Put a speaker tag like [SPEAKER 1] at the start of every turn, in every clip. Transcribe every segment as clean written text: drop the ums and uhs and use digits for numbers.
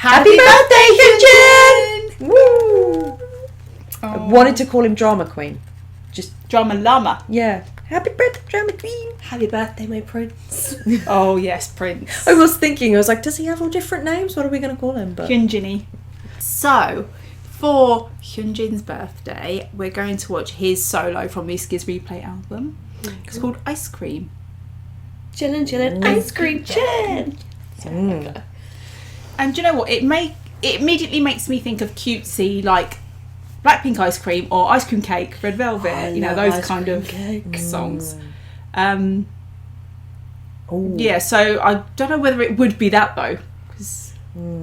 [SPEAKER 1] Happy birthday, Hyunjin!
[SPEAKER 2] Woo!
[SPEAKER 1] I wanted to call him Drama Queen. Just
[SPEAKER 2] Drama Llama.
[SPEAKER 1] Yeah. Happy birthday, Drama Queen.
[SPEAKER 3] Happy birthday, my prince.
[SPEAKER 2] Oh yes, Prince.
[SPEAKER 1] I was thinking, I was like, does he have all different names? What are we going to call him? But
[SPEAKER 2] Hyunjin-y. So, for Hyunjin's birthday, we're going to watch his solo from the SKZ Replay album. It's called Ice Cream.
[SPEAKER 3] Chillin', ice cream, chillin'.
[SPEAKER 2] And do you know what? It immediately makes me think of cutesy, like Blackpink ice cream or ice cream cake, red velvet. You know, those kind of songs. Yeah, so I don't know whether it would be that though, because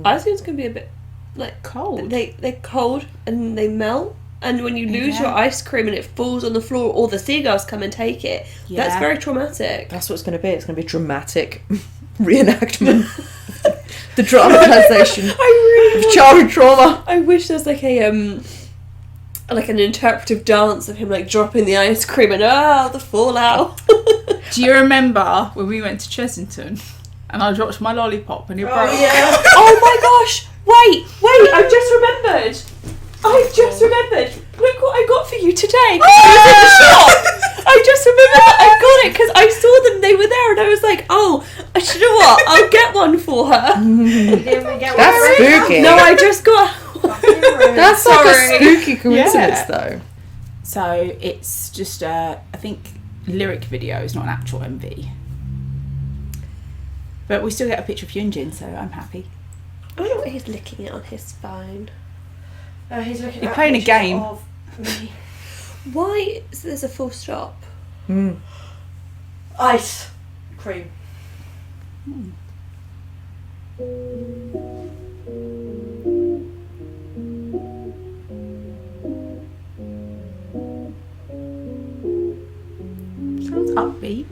[SPEAKER 3] Ice cream's gonna be a bit like
[SPEAKER 2] cold.
[SPEAKER 3] They're cold and they melt. And when you lose your ice cream and it falls on the floor, or the seagulls come and take it, that's very traumatic.
[SPEAKER 1] That's what it's going to be. It's going to be a dramatic reenactment. The dramatisation of childhood trauma.
[SPEAKER 3] I wish there was like an interpretive dance of him like dropping the ice cream and the fallout.
[SPEAKER 2] Do you remember when we went to Chessington and I dropped my lollipop and it broke?
[SPEAKER 3] Yeah. Oh my gosh! Wait! I've just remembered. Look what I got for you today. I was in the shop. I just remembered that I got it because I saw them. They were there, and I was like, "Oh, you know what? I'll get one for her."
[SPEAKER 1] That's spooky.
[SPEAKER 3] No, I just got.
[SPEAKER 1] That's like a spooky coincidence, though.
[SPEAKER 2] So it's just I think lyric video is not an actual MV, but we still get a picture of Hyunjin, so I'm happy.
[SPEAKER 3] I wonder what he's looking at on his phone.
[SPEAKER 2] He's playing a game.
[SPEAKER 3] Why is there a full stop?
[SPEAKER 1] Ice cream.
[SPEAKER 2] Sounds upbeat.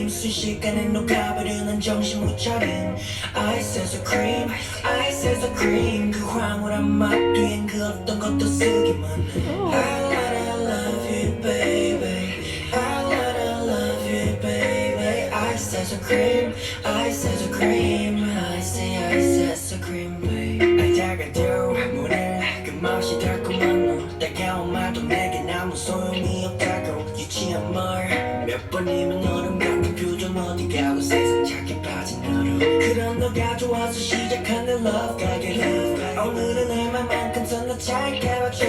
[SPEAKER 4] 순식간에 녹아버리는 정신 못 차린 Ice as a cream, ice as a cream 그 황홀한 맛 뒤엔 그 어떤 것도 쓰기만 해 I love you baby I love you baby Ice as a cream, ice as a cream Ice as a cream baby 다가도 문을 그 맛이 달콤한 너 따가운 말도 내겐 아무 소용이 없다고 유치한 말 몇 번이면 얼음 같은 표정 어디 가고 세상 착해 빠진 너로 그런 너가 좋아서 시작한 내 love 가게로 오늘은 얼마만큼 더 차이게 해봐줘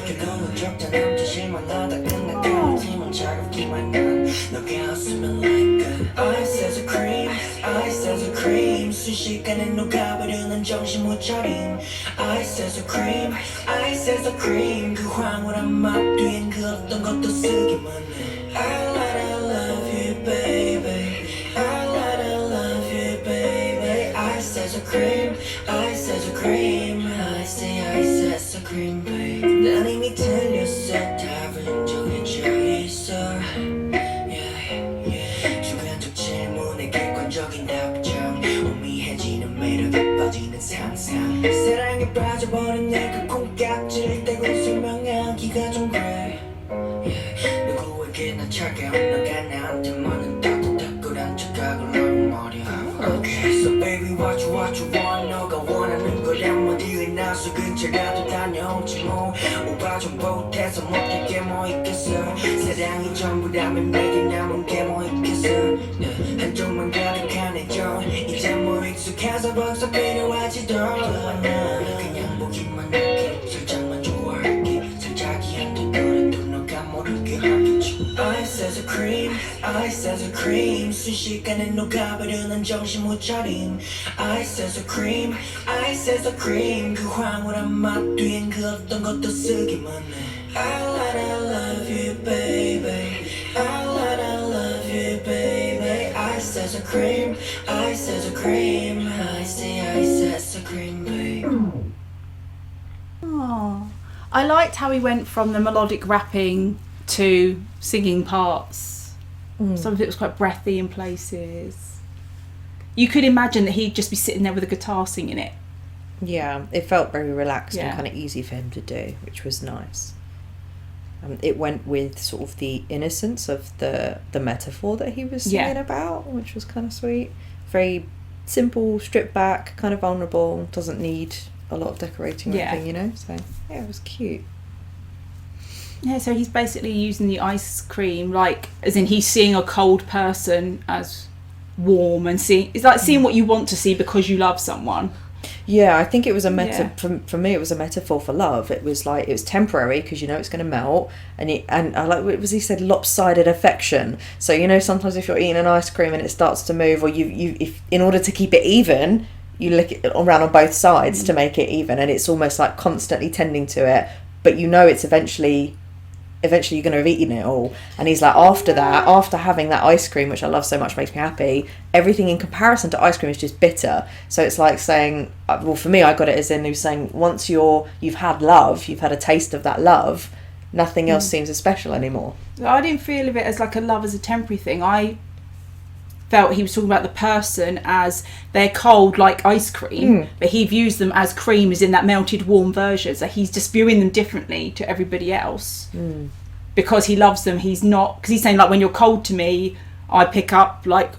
[SPEAKER 4] 그동안 적다 남자 실망하다 끝났다 팀은 차갑기만 한 너가 없으면 like Ice as a cream, ice as a cream 순식간에 녹아버리는 정신 못 차림 Ice as a cream, ice as a cream 그 황홀한 맛 뒤엔 그 어떤 것도 쓰기만 해 I love you baby I love you baby Ice as a cream, ice as a cream Ice as a cream baby 난 이미 틀렸어 답을 인정해줘 있어 주관적 질문에 객관적인 답장 오미해지는 매력에 빠지는 상상 사랑에 빠져버린 내그 콩깍지를 떼고 설명하기가 좀 그래 누구에게나 차가운 너가 나한테만은 따뜻하고 척하고 너무 어려 Okay, so baby what you want 너가 원하는 거라면 뒤에 나서 근처라도 다녀오지 뭐 오바 좀 보태서 못할 게 뭐 있겠어 사랑이 전부라면 내게 남은 게 뭐 있겠어 한쪽만 가득한 애정 이제 뭐 익숙해서 벌써 필요하지도 않아 그냥 보기만 할게 살짝만 좋아할게 살짝이 안 되더라도 너가 모르게 하겠지 Ice as a cream, ice as a cream 순식간에 녹아버리는 정신 못 차림 Ice as a cream, ice as a cream 그 황홀한 맛 뒤엔 그 어떤 것도 쓰기만 해 I love you baby I love you baby Ice as a cream, ice as a cream Ice as a cream baby
[SPEAKER 2] Oh, I liked how he went from the melodic rapping to singing parts. Some of it was quite breathy in places. You could imagine that he'd just be sitting there with a guitar singing it
[SPEAKER 1] Yeah, it felt very relaxed
[SPEAKER 2] Yeah.
[SPEAKER 1] and kind of easy for him to do, which was nice. It went with sort of the innocence of the metaphor that he was singing about, which was kind of sweet. Very simple, stripped back, kind of vulnerable, doesn't need a lot of decorating or anything, you know? So, yeah, it was cute.
[SPEAKER 2] Yeah, so he's basically using the ice cream, like, as in he's seeing a cold person as warm, and it's like seeing what you want to see because you love someone.
[SPEAKER 1] Yeah, I think it was a for me it was a metaphor for love. It was like, it was temporary because you know it's going to melt, and I like what was he said, lopsided affection. So you know, sometimes if you're eating an ice cream and it starts to move, or if in order to keep it even, you lick it around on both sides to make it even, and it's almost like constantly tending to it, but you know it's eventually you're going to have eaten it all. And he's like, after having that ice cream, which I love so much, makes me happy, everything in comparison to ice cream is just bitter. So it's like saying, well, for me, I got it as in, he was saying, once you've had love, you've had a taste of that love, nothing else seems as special anymore.
[SPEAKER 2] I didn't feel of it as like a love as a temporary thing. I felt he was talking about the person as they're cold like ice cream, but he views them as cream, as in that melted warm version. So he's just viewing them differently to everybody else because he loves them. He's not, because he's saying, like, when you're cold to me, I pick up like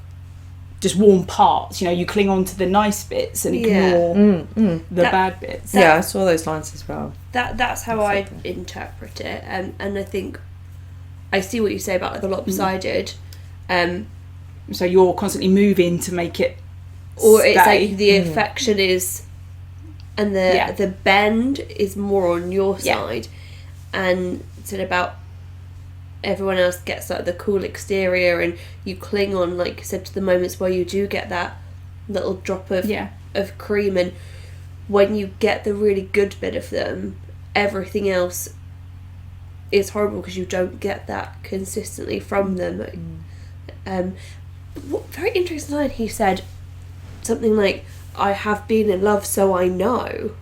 [SPEAKER 2] just warm parts, you know, you cling on to the nice bits and ignore the bad bits.
[SPEAKER 1] Yeah, I saw those lines as well.
[SPEAKER 3] That's how I interpret it, and I think I see what you say about like the lopsided.
[SPEAKER 2] So you're constantly moving to make it
[SPEAKER 3] or
[SPEAKER 2] stay.
[SPEAKER 3] It's like the affection is, and the bend is more on your side, and it's about everyone else gets like the cool exterior, and you cling on, like you said, to the moments where you do get that little drop of cream, and when you get the really good bit of them, everything else is horrible because you don't get that consistently from them. What very interesting line, he said something like, I have been in love so I know.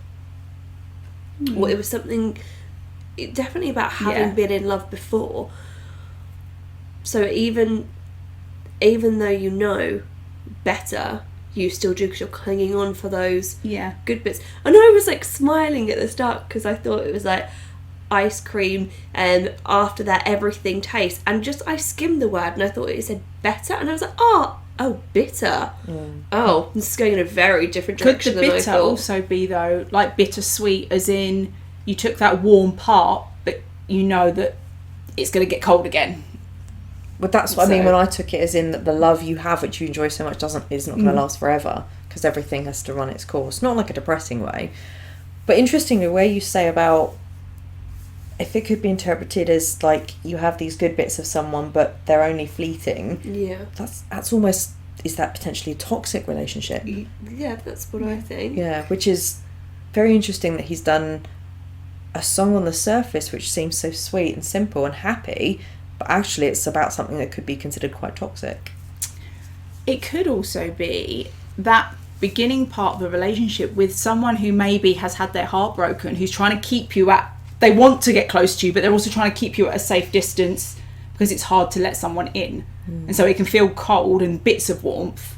[SPEAKER 3] Well, it was something definitely about having been in love before, so even though you know better, you still do because you're clinging on for those good bits. And I was like smiling at the start because I thought it was like ice cream, and after that everything tastes, and just I skimmed the word and I thought it said better, and I was like, oh bitter. Oh, this is going in a very different direction.
[SPEAKER 2] Could the bitter also be, though, like bittersweet, as in you took that warm part but you know that it's going to get cold again?
[SPEAKER 1] But that's what I mean when I took it as in that the love you have, which you enjoy so much, is not going to last forever, because everything has to run its course. Not like a depressing way, but interestingly, where you say about if it could be interpreted as like you have these good bits of someone but they're only fleeting. Yeah, that's almost, is that potentially a toxic relationship?
[SPEAKER 3] Yeah, that's what I think.
[SPEAKER 1] Yeah, which is very interesting that he's done a song on the surface which seems so sweet and simple and happy, but actually it's about something that could be considered quite toxic.
[SPEAKER 2] It could also be that beginning part of the relationship with someone who maybe has had their heart broken, who's trying to keep you at, they want to get close to you, but they're also trying to keep you at a safe distance because it's hard to let someone in. And so it can feel cold and bits of warmth.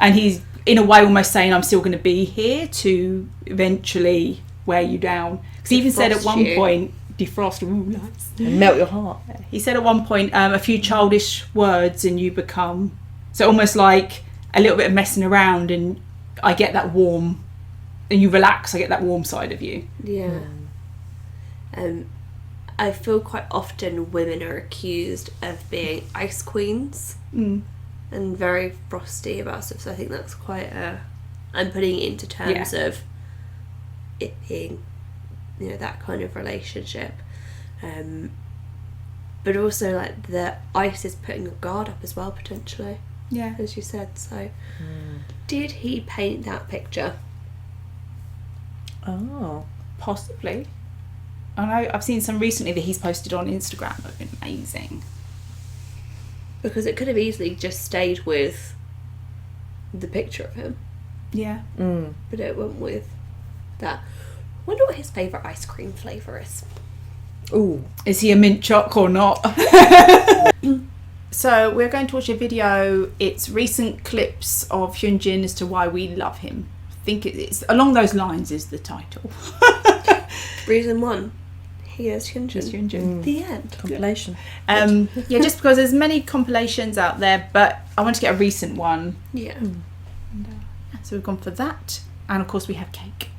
[SPEAKER 2] And he's, in a way, almost saying, I'm still going to be here to eventually wear you down. Because he even said at one point, defrost, nice.
[SPEAKER 1] And melt your heart.
[SPEAKER 2] He said at one point, a few childish words and you become... So almost like a little bit of messing around and I get that warm... And you relax, I get that warm side of you.
[SPEAKER 3] Yeah. I feel quite often women are accused of being ice queens and very frosty about stuff, so I think that's quite I'm putting it into terms of it being, you know, that kind of relationship, but also like the ice is putting a guard up as well, potentially, as you said. So did he paint that picture?
[SPEAKER 1] Oh,
[SPEAKER 2] possibly. I know I've seen some recently that he's posted on Instagram that have been amazing.
[SPEAKER 3] Because it could have easily just stayed with the picture of him.
[SPEAKER 2] Yeah.
[SPEAKER 3] But it went with that. I wonder what his favourite ice cream flavour is.
[SPEAKER 2] Ooh. Is he a mint choc or not? So we're going to watch a video. It's recent clips of Hyunjin as to why we love him. think it's along those lines is the title.
[SPEAKER 3] Reason 1. Here's Hyunjin. The end.
[SPEAKER 1] Compilation.
[SPEAKER 2] Yeah, just because there's many compilations out there, but I want to get a recent one.
[SPEAKER 3] Yeah.
[SPEAKER 2] So we've gone for that. And of course we have cake.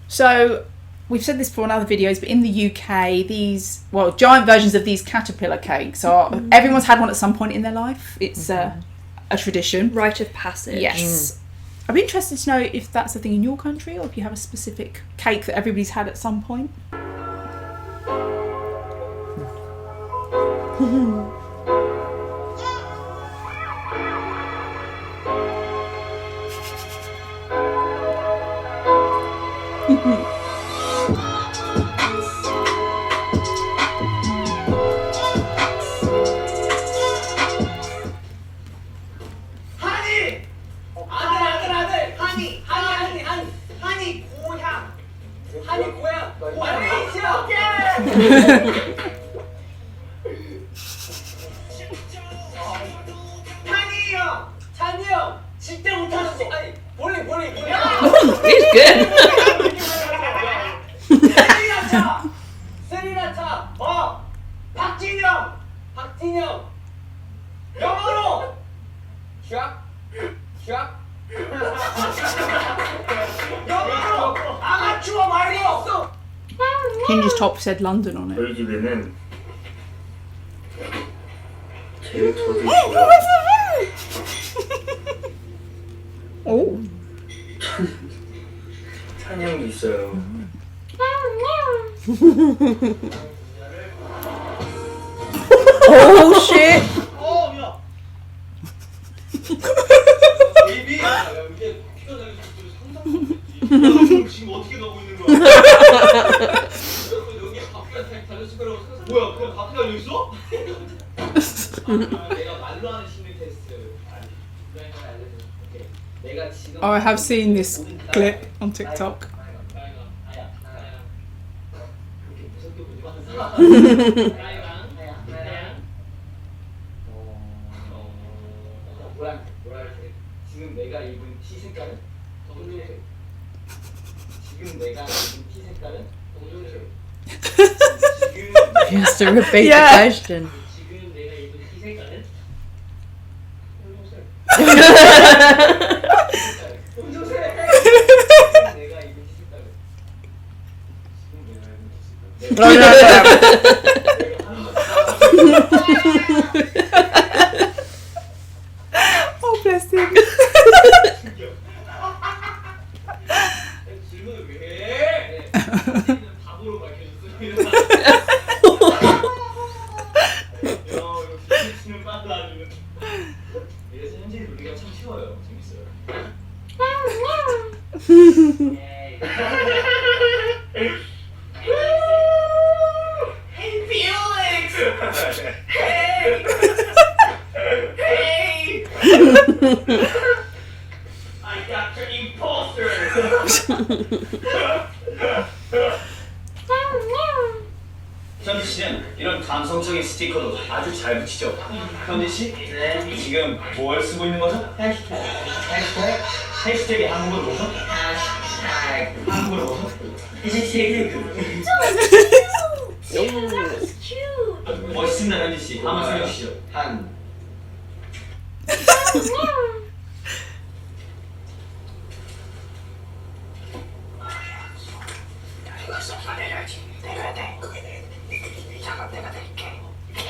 [SPEAKER 2] So we've said this before in other videos, but in the UK, these, giant versions of these caterpillar cakes are, everyone's had one at some point in their life. It's a tradition.
[SPEAKER 3] Rite of passage.
[SPEAKER 2] Yes. I'd be interested to know if that's a thing in your country or if you have a specific cake that everybody's had at some point.
[SPEAKER 3] He's good.
[SPEAKER 2] Hinge's top said London on it.
[SPEAKER 5] 저희 집에는 제일 저도
[SPEAKER 2] Oh.
[SPEAKER 5] 찬양이 있어요.
[SPEAKER 1] Oh shit!
[SPEAKER 5] 지금 어떻게 가고 있는 거야? 여기 바퀴가 달렸을 거라고 생각했어. 뭐야? 그냥 바퀴 달려 있어? 내가 말로 하는 심리 테스트. 내가 지금
[SPEAKER 2] Oh, I have seen this clip on TikTok.
[SPEAKER 5] 노란색. 지금 내가 입은 티 색깔은 검정색. 지금 내가 입은 티 색깔은 검정색.
[SPEAKER 1] He has to repeat
[SPEAKER 2] Yeah.
[SPEAKER 1] the question.
[SPEAKER 5] 지금 내가 입은 티 색깔은 검정색. 검정색. 내가 입은 티 색깔은 지금 내가 입은 티 색깔은
[SPEAKER 1] No, no,
[SPEAKER 2] Oh, bless him.
[SPEAKER 5] 질문을 왜 해? 답으로 밝혀줬어. 이거 치는 빠져 아주. 이래서 현진이 놀기가 참 쉬워요. 재밌어요. Hey Felix! Hey! Hey! I got your imposter! 현지 씨는 이런 감성적인 스티커도 아주 잘 붙이죠. 현지 씨, 네. 지금 뭘 쓰고 있는 거죠? 해시태그. 해시태그? 해시태그 한국어로 뭐죠? 해시태그. 한국어로 뭐죠? 해시태그. 멋있습니다, 현지 씨. 한번 소개해 주시죠. 한. 이거 내려야지. 내려야 돼. 그게 내 작업 내가 내릴게.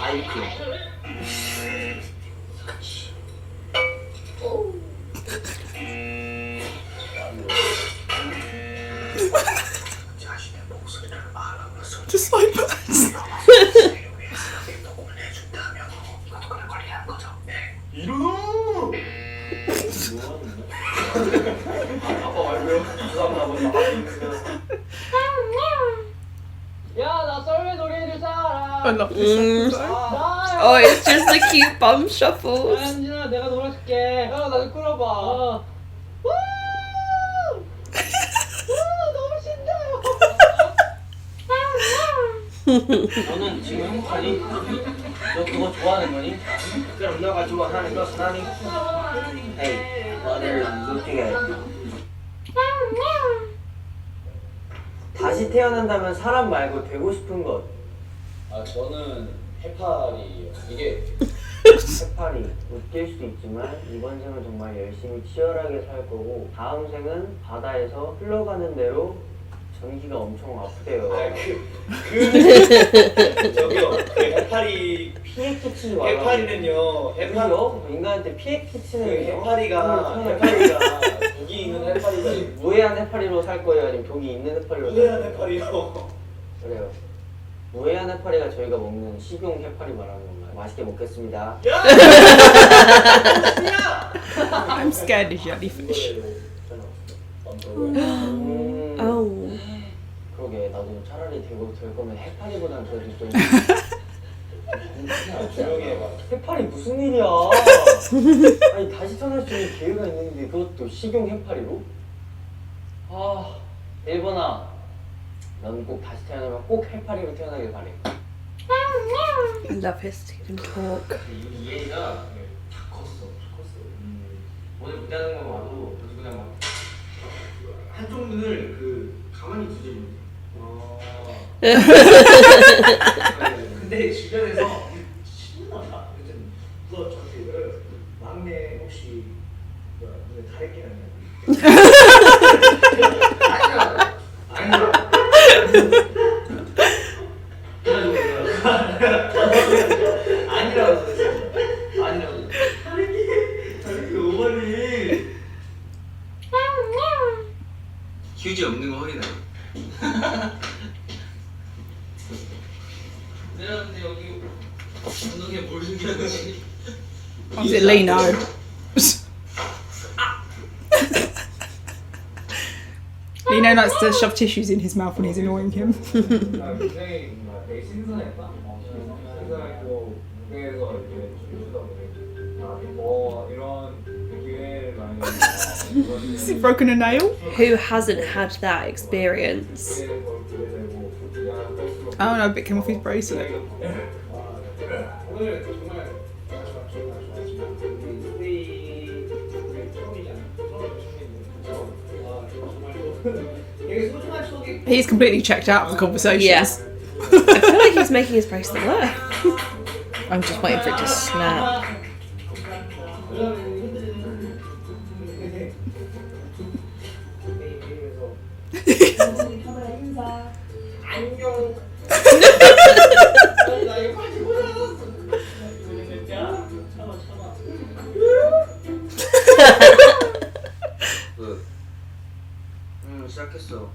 [SPEAKER 5] 아이쿠. 그렇지. 자신의 목소리를 알아보면서
[SPEAKER 2] Just like that.
[SPEAKER 5] 녹음을 해준다면 이것도 그런 관리하는 거죠. 네. 이러노. 아빠 말고요. 죄송합니다 아버님. 야나 썰매 놀이 해줄 사람.
[SPEAKER 2] I love this.
[SPEAKER 3] Oh, it's just the cute bum shuffles.
[SPEAKER 5] 현진아 내가 놀아줄게. 야 나 좀 끌어봐. 우! 너무 신나요. 너는 지금 행복하니? 너 그거 좋아하는 거니? 그럼 너가 좋아하는 것은 아니? Hey, what are you looking at?
[SPEAKER 6] 다시 태어난다면 사람 말고 되고 싶은 것.
[SPEAKER 5] 아 저는 해파리요. 이게
[SPEAKER 6] 해파리. 웃길 수도 있지만 이번 생은 정말 열심히 치열하게 살 거고 다음 생은 바다에서 흘러가는 대로 전기가 엄청 아프대요.
[SPEAKER 5] 저기요 그 해파리
[SPEAKER 6] 피해 끼치지 말라고.
[SPEAKER 5] 해파리는요
[SPEAKER 6] 해파리요? 인간한테 피해 끼치는
[SPEAKER 5] 그 해파리가 독이 있는 해파리가
[SPEAKER 6] 무해한 해파리로 살 거예요? 아니면 독이 있는 해파리로 살
[SPEAKER 5] 무해한
[SPEAKER 6] 거예요?
[SPEAKER 5] 해파리요.
[SPEAKER 6] 그래요. 무해한 해파리가 저희가 먹는 식용 해파리 말하는 건가요? 맛있게 먹겠습니다.
[SPEAKER 2] I'm scared of jellyfish.
[SPEAKER 3] Oh.
[SPEAKER 6] 그러게 나도 차라리 되고 될 거면 해파리보단 그래도 좀
[SPEAKER 5] 조용히 해봐.
[SPEAKER 6] 해파리 무슨 일이야? 아니 다시 태어날 수 있는 기회가 있는데 그것도 식용 해파리로? 아 1번아 넌 꼭 다시 태어나면 꼭 해파리로 태어나길 바래.
[SPEAKER 3] I love his Stephen talk.
[SPEAKER 5] 얘가 다 컸어. 오늘 무대하는 거 봐도 그냥 막 한쪽 눈을 그 가만히 두지 못해. 근데 주변에서 신나다. 그랬더니 너 저기 막내 혹시 눈에 다래끼 났냐? 아니야. 아니라고 그랬어. 아니라고. 다래끼 오버리. 휴지 없는 거 확인해. 내가 근데 여기 엉덩이에 뭘 숨기는 거지?
[SPEAKER 2] Is it Lino? Lino likes to shove tissues in his mouth when he's annoying him.
[SPEAKER 5] 굉장히 되게 신선했다. 신선했고 무대에서 이렇게 춤추다 보니 이런 기회를 많이
[SPEAKER 2] Has he broken a nail?
[SPEAKER 3] Who hasn't had that experience?
[SPEAKER 2] Oh no, a bit came off his bracelet.
[SPEAKER 5] 오늘 정말 좋았지만 우리 처음이잖아. 되게 소중한 추억이.
[SPEAKER 2] He's completely checked out of the conversations.
[SPEAKER 3] Yes. I feel like he's making his bracelet work.
[SPEAKER 1] I'm just waiting for it to snap.
[SPEAKER 5] 안녕. 나 이거 빨리 보자. 시작했어.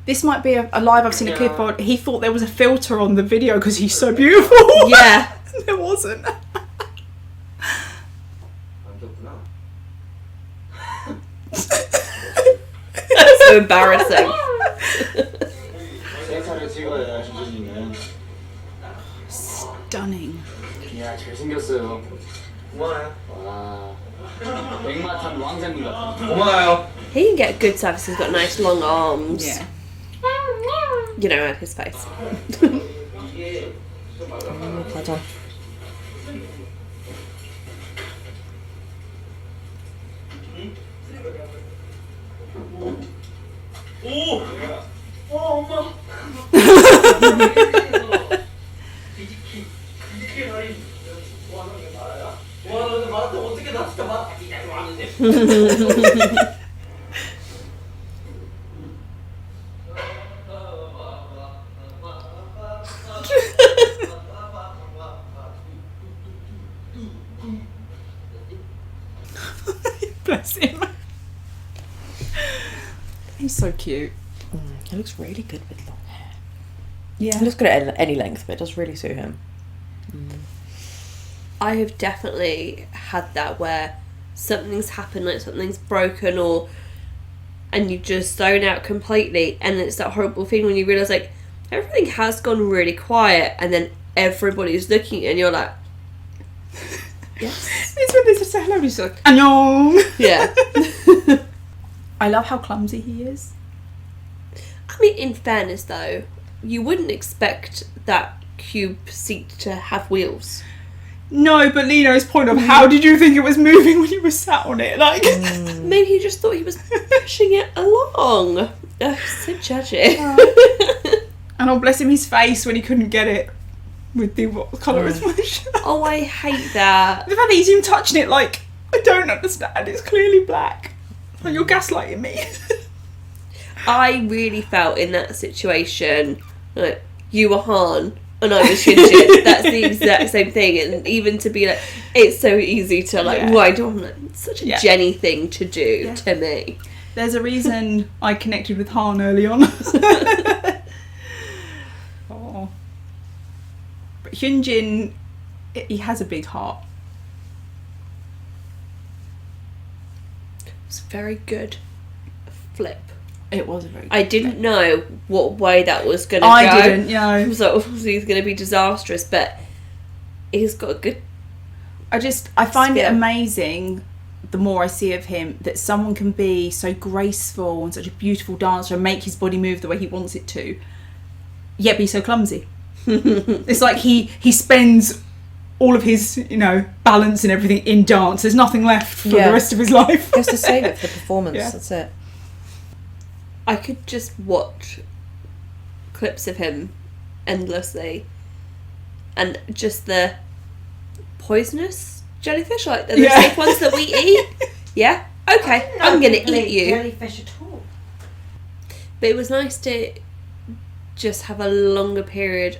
[SPEAKER 2] This might be a live I've seen a clip on. He thought there was a filter on the video because he's so beautiful.
[SPEAKER 3] Yeah.
[SPEAKER 2] There wasn't.
[SPEAKER 5] 안겼구나.
[SPEAKER 3] So embarrassing.
[SPEAKER 5] 셀카를 찍어야 휴진이는.
[SPEAKER 2] Stunning.
[SPEAKER 5] 야 잘생겼어요. 고마워요. 와. 백마탄 왕자님 같아. 고마워요.
[SPEAKER 3] He can get good service. He's got nice long arms.
[SPEAKER 2] Yeah.
[SPEAKER 3] You know, his face.
[SPEAKER 1] 가자.
[SPEAKER 5] 오! 엄마. 뒤집기 다리. 좋아하는 게 말아야? 좋아하는 게 말한테 어떻게 나 진짜 막 이자리 왔는데.
[SPEAKER 2] Bless him. He's so cute.
[SPEAKER 1] He looks really good with long hair.
[SPEAKER 2] Yeah.
[SPEAKER 1] He looks good at any length, but it does really suit him.
[SPEAKER 3] I have definitely had that where something's happened, like something's broken, and you just zone out completely, and it's that horrible feeling when you realise like everything has gone really quiet, and then everybody's looking, and you're like, yes,
[SPEAKER 2] It's when they just say hello, he's like, annyeong.
[SPEAKER 3] yeah.
[SPEAKER 2] I love how clumsy he is.
[SPEAKER 3] I mean, in fairness though, you wouldn't expect that cube seat to have wheels.
[SPEAKER 2] No, but Lino's point of how did you think it was moving when you were sat on it? Like,
[SPEAKER 3] maybe he just thought he was pushing it along. So judgy.
[SPEAKER 2] And oh, bless him, his face when he couldn't get it with the what colour is much.
[SPEAKER 3] Oh, I hate that.
[SPEAKER 2] The fact that he's even touching it, like, I don't understand. It's clearly black. Like, you're gaslighting me.
[SPEAKER 3] I really felt in that situation like you were Han and I was Hyunjin. That's the exact same thing. And even to be like, it's so easy to like, why do I'm like, it's such a Jenny thing to do to me.
[SPEAKER 2] There's a reason I connected with Han early on. Oh. But Hyunjin, he has a big heart.
[SPEAKER 3] It's very good flip.
[SPEAKER 2] It was a very good
[SPEAKER 3] I didn't
[SPEAKER 2] flip.
[SPEAKER 3] know what way that was going to go.
[SPEAKER 2] I didn't, know.
[SPEAKER 3] I was like, obviously it's going to be disastrous, but he's got a good...
[SPEAKER 2] I find it amazing, the more I see of him, that someone can be so graceful and such a beautiful dancer and make his body move the way he wants it to, yet be so clumsy. It's like he spends all of his, balance and everything in dance. There's nothing left for the rest of his life.
[SPEAKER 1] Just to save it for the performance, that's it.
[SPEAKER 3] I could just watch clips of him endlessly, and just the poisonous jellyfish, like the sick ones that we eat. Yeah, okay, I'm gonna eat you.
[SPEAKER 7] Jellyfish at all.
[SPEAKER 3] But it was nice to just have a longer period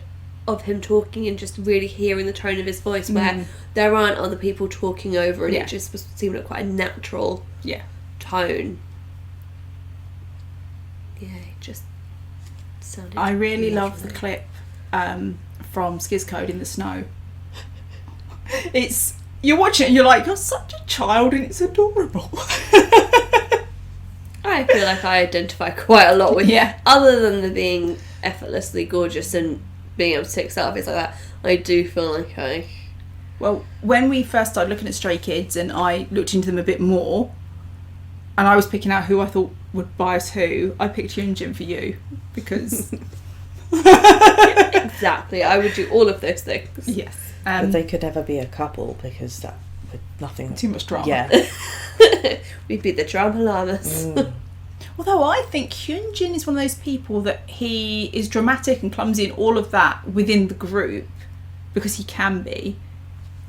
[SPEAKER 3] of him talking and just really hearing the tone of his voice, where there aren't other people talking over, and it just seemed like quite a natural tone. Yeah, it just sounded...
[SPEAKER 2] I really love the clip from SKZ Code in the snow. You're watching it and you're like, you're such a child and it's adorable.
[SPEAKER 3] I feel like I identify quite a lot with other than the being effortlessly gorgeous and being able to take selfies like that. I do feel like
[SPEAKER 2] Well, when we first started looking at Stray Kids and I looked into them a bit more, and I was picking out who I thought would bias who, I picked Hyunjin for you because...
[SPEAKER 3] Exactly, I would do all of those things.
[SPEAKER 2] Yes.
[SPEAKER 1] But they could never be a couple because that would nothing...
[SPEAKER 2] Too much drama.
[SPEAKER 1] Yeah.
[SPEAKER 3] We'd be the drama llamas.
[SPEAKER 2] Although I think Hyunjin is one of those people that he is dramatic and clumsy and all of that within the group, because he can be.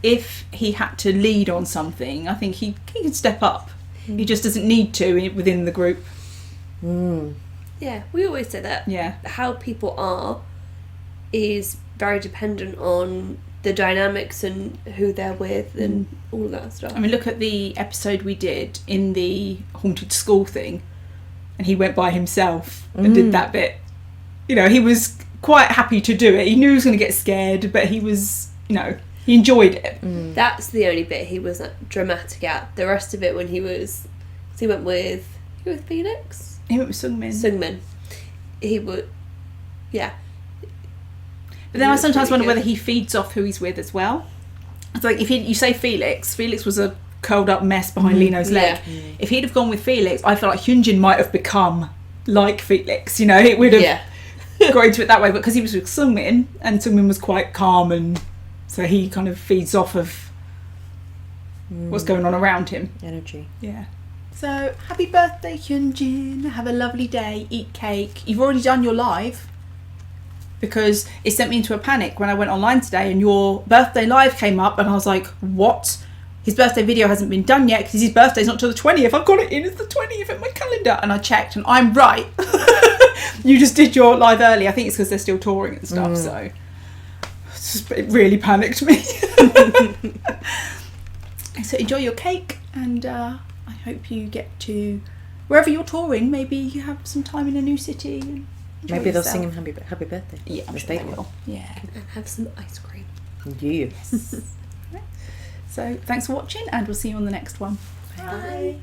[SPEAKER 2] If he had to lead on something, I think he could step up. He just doesn't need to within the group.
[SPEAKER 3] Yeah, we always say that.
[SPEAKER 2] Yeah.
[SPEAKER 3] How people are is very dependent on the dynamics and who they're with and all of that stuff.
[SPEAKER 2] I mean, look at the episode we did in the haunted school thing, and he went by himself and did that bit. He was quite happy to do it. He knew he was going to get scared, but he was, he enjoyed it.
[SPEAKER 3] That's the only bit he was dramatic at. The rest of it, when he went with Felix?
[SPEAKER 2] He went with
[SPEAKER 3] Sungmin. He would, yeah.
[SPEAKER 2] But then I sometimes wonder whether he feeds off who he's with as well. It's like if you say Felix was a curled up mess behind Lino's leg. If he'd have gone with Felix, I feel like Hyunjin might have become like Felix. It would have got into it that way. But because he was with Sungmin, and Sungmin was quite calm, and so he kind of feeds off of what's going on around him.
[SPEAKER 1] Energy.
[SPEAKER 2] Yeah. So happy birthday, Hyunjin. Have a lovely day. Eat cake. You've already done your live. Because it sent me into a panic when I went online today and your birthday live came up and I was like, what? His birthday video hasn't been done yet because his birthday's not till the 20th. I've got it in as the 20th in my calendar. And I checked and I'm right. You just did your live early. I think it's because they're still touring and stuff. So it really panicked me. So enjoy your cake, and I hope you get to wherever you're touring. Maybe you have some time in a new city and
[SPEAKER 1] maybe they'll sing him happy birthday.
[SPEAKER 2] Yeah, I'm sure they will. Yeah.
[SPEAKER 3] And have some ice cream.
[SPEAKER 1] Yes.
[SPEAKER 2] So thanks for watching, and we'll see you on the next one.
[SPEAKER 3] Bye.